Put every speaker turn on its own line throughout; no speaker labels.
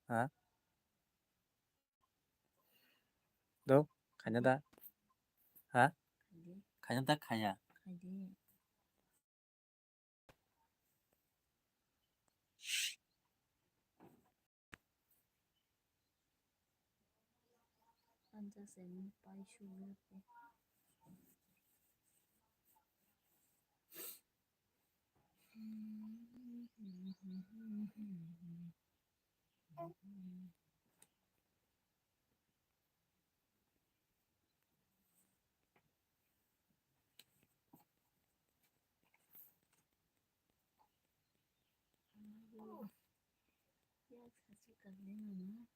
아? 너 가냐다? 아?
가야지.
가냐다 가냐?
가야지. 앉아서 빨리 쉬고 있고. 아이고, 약 사줄까 그래나?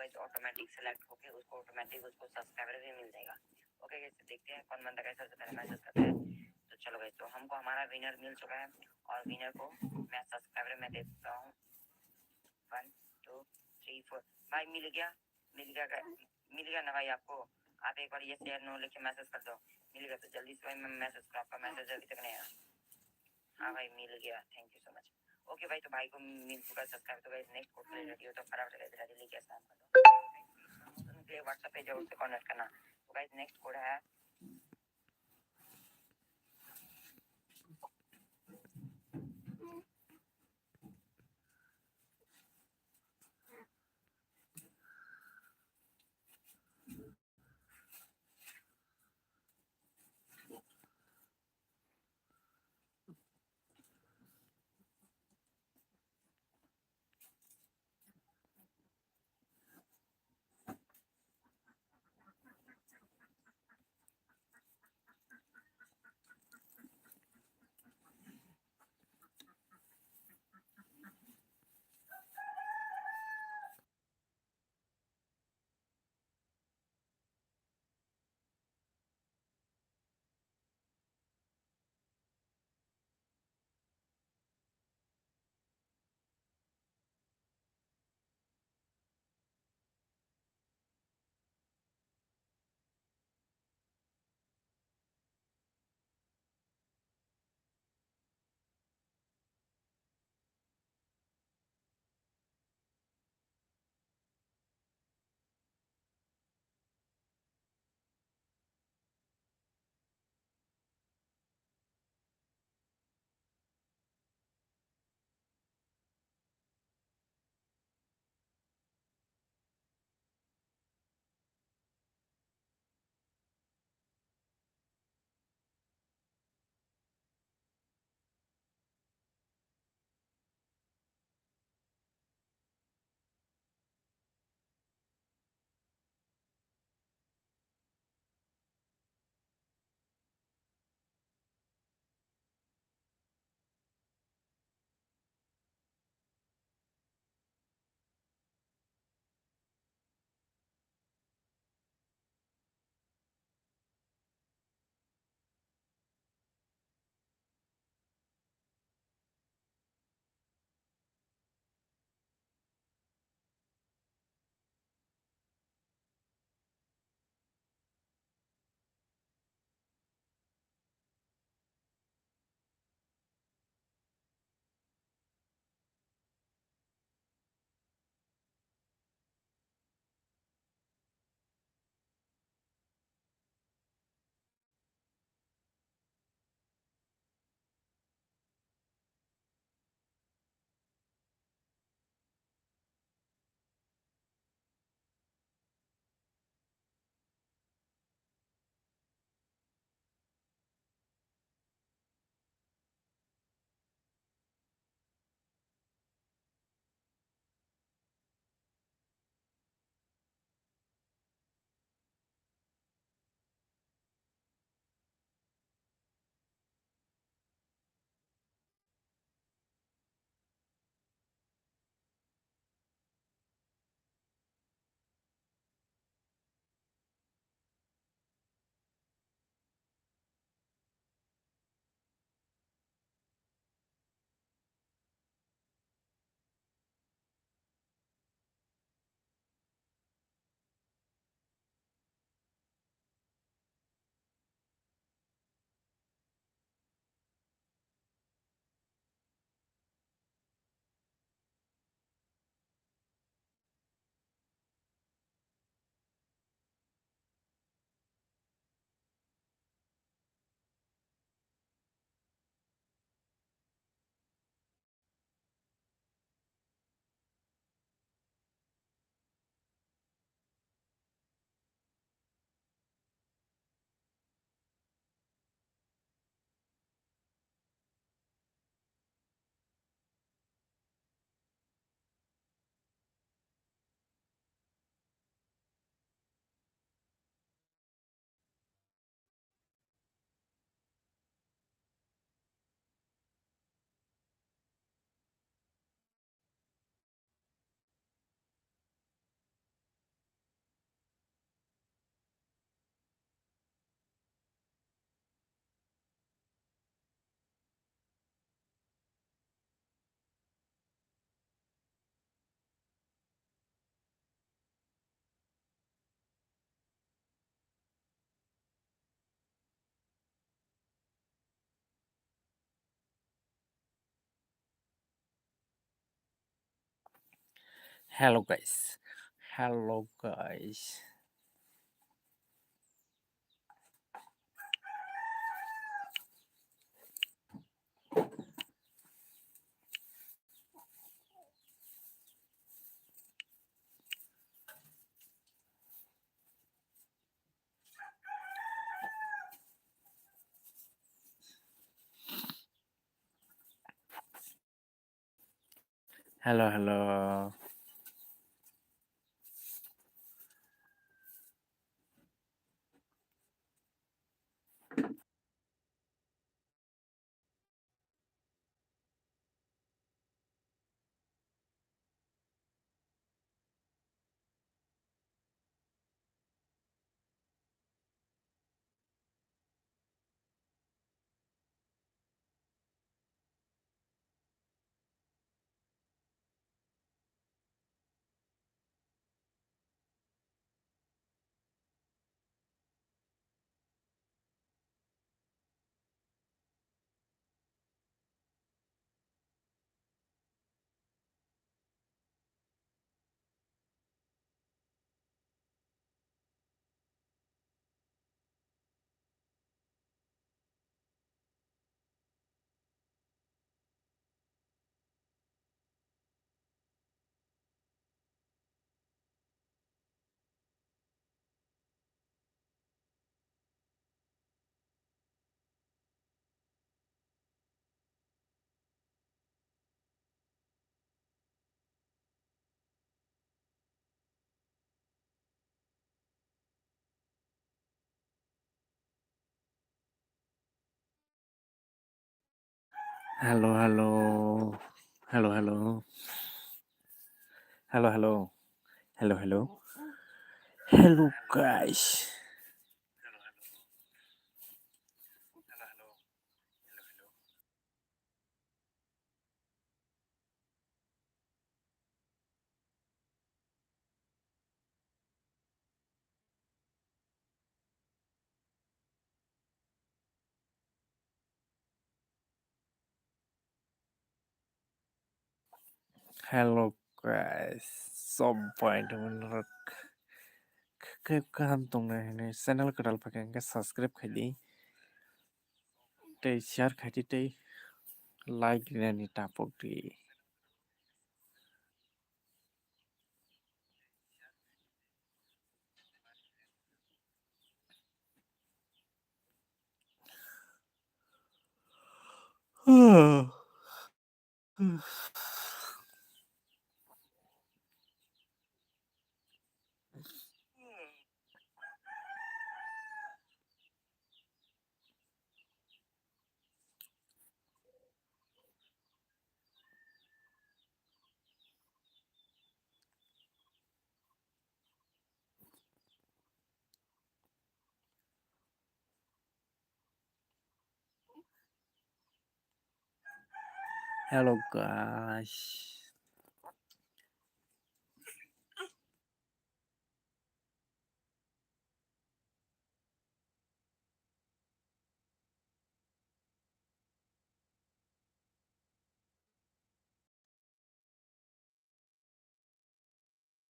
Guys automatic select होके उसको automatic उसको सब्सक्राइबर भी मिल जाएगा। ओके गाइस, देखते हैं कौन बंदा कैसे सबसे पहले मैसेज करता है। तो चलो गाइस, तो हमको हमारा विनर मिल चुका है और विनर को मैं सब्सक्राइबर में देता हूँ 1 2 3 4। भाई मिल गया ना भाई आपको। आप एक बार ये शेयर नो लिख के मैसेज कर दो। मिल गया तो जल्दी से भाई मैं मैसेज करो, आपका मैसेज अभी तक नहीं आया। हाँ भाई मिल गया, thank you so much. Okay भाई, तो भाई को मिल चुका सब्सक्राइब। तो गाइस नेक्स्ट कोड के लिए रेडी हो तो फटाफट गाइस रेडी लेके स्टार्ट कर दो। तो मुझे व्हाट्सएप पे जरूर से कांटेक्ट करना। तो गाइस नेक्स्ट कोड है
Hello guys. Hello guys. Hello, hello. Hello, hello. Hello, hello. Hello, hello. Hello, hello. Hello guys. Hello guys. Sampai teman Kayak gantung nih ini channel kedal pakai enggak subscribe kali. Teh share kali teh like ini tapok di. Hello guys.